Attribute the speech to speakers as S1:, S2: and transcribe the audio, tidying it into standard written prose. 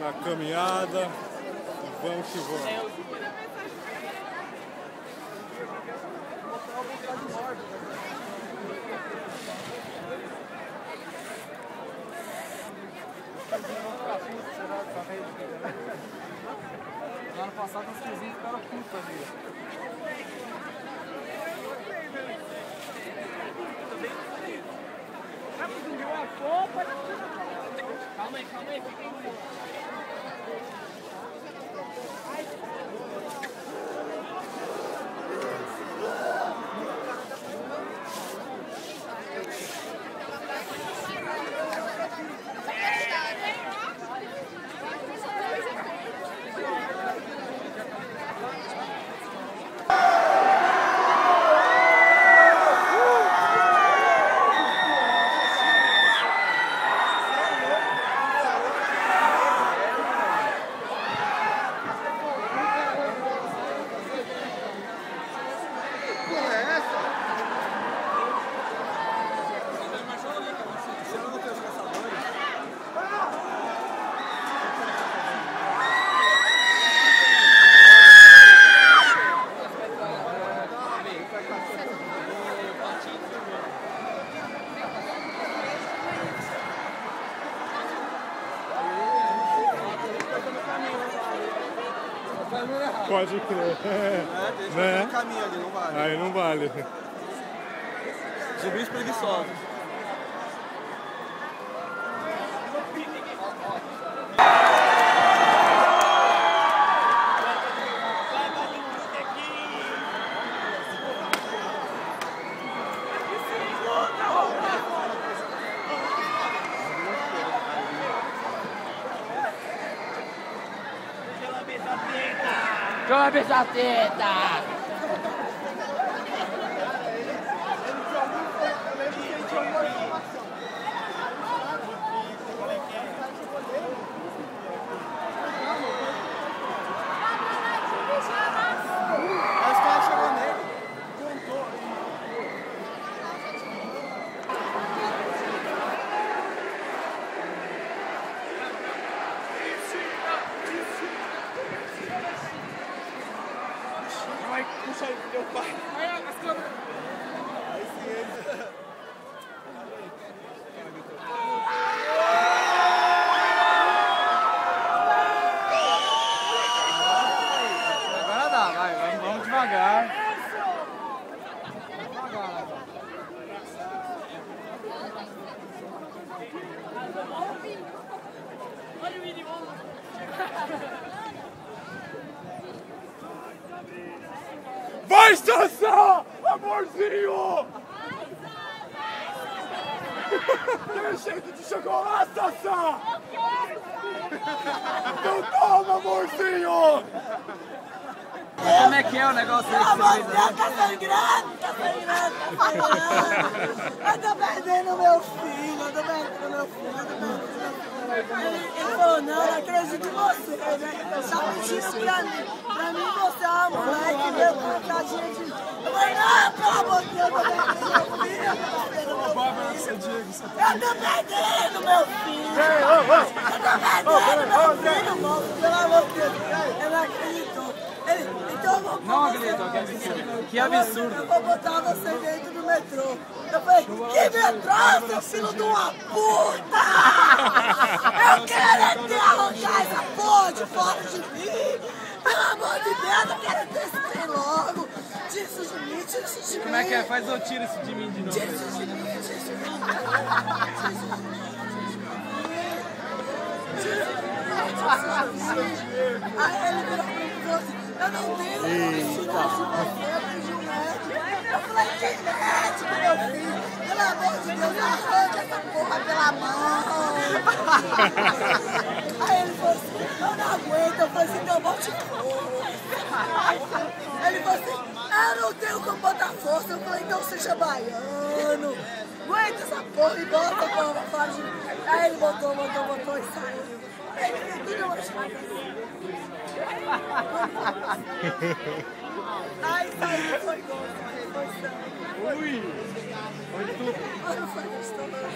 S1: a caminhada. E vamos que vamos.
S2: No ano passado os vizinhos ficaram putos ali. Calma aí, fiquem aí.
S1: Pode crer.
S3: Deixa no caminho ali, não vale.
S1: Aí não vale.
S3: Zumbis preguiçosos.
S2: Joga essa teta!
S3: Puxa aí, meu pai.
S2: Olha as câmeras.
S3: Aí sim, ele.
S2: Agora dá, vai, vamos devagar. Devagar.
S4: Olha o idioma.
S1: Vai, Sassá! Amorzinho! Tem jeito de chocolate, Sassá! Então toma, amorzinho!
S2: Como é que é o negócio aí?
S4: Tá sangrando, tá sangrando. Eu tô perdendo meu filho, eu tô perdendo meu filho. Ele falou, não acredito em você, né? Tá mentindo pra mim. Pra mim você é uma moleque, veio com caixinha de... Eu falei, não, pelo amor de Deus, eu tô perdendo meu filho, eu tô perdendo meu filho. Moço, pelo amor de Deus. Eu não acredito. Então eu vou...
S2: Não acredito, que absurdo. Que absurdo.
S4: Eu vou botar você dentro do metrô. Eu falei, que metrô, seu filho de uma puta! Eu quero é te arrancar essa porra de fora de mim! Pelo amor de Deus, eu quero ter esse trem logo! Tira isso de mim, tira isso de mim!
S2: Como é que é? Faz eu tiro isso de mim de novo.
S4: Tira isso de mim, tira isso de mim! Aí ele virou pra mim e falou assim, eu não tenho como tirar isso de você, eu pedi um médico. Eu falei, que médico, meu filho? Pelo amor de Deus, arranca essa porra pela mão. Aí ele falou assim, eu não aguento. Eu falei assim, então bote força. Ele falou assim, eu não tenho como botar força. Eu falei, então seja baiano. Aguenta essa porra e bota a porra fora de mim. Aí ele botou e saiu. Ai, saiu, foi gol, foi sangue.
S2: Ui! Foi tudo.
S4: Não foi gostoso.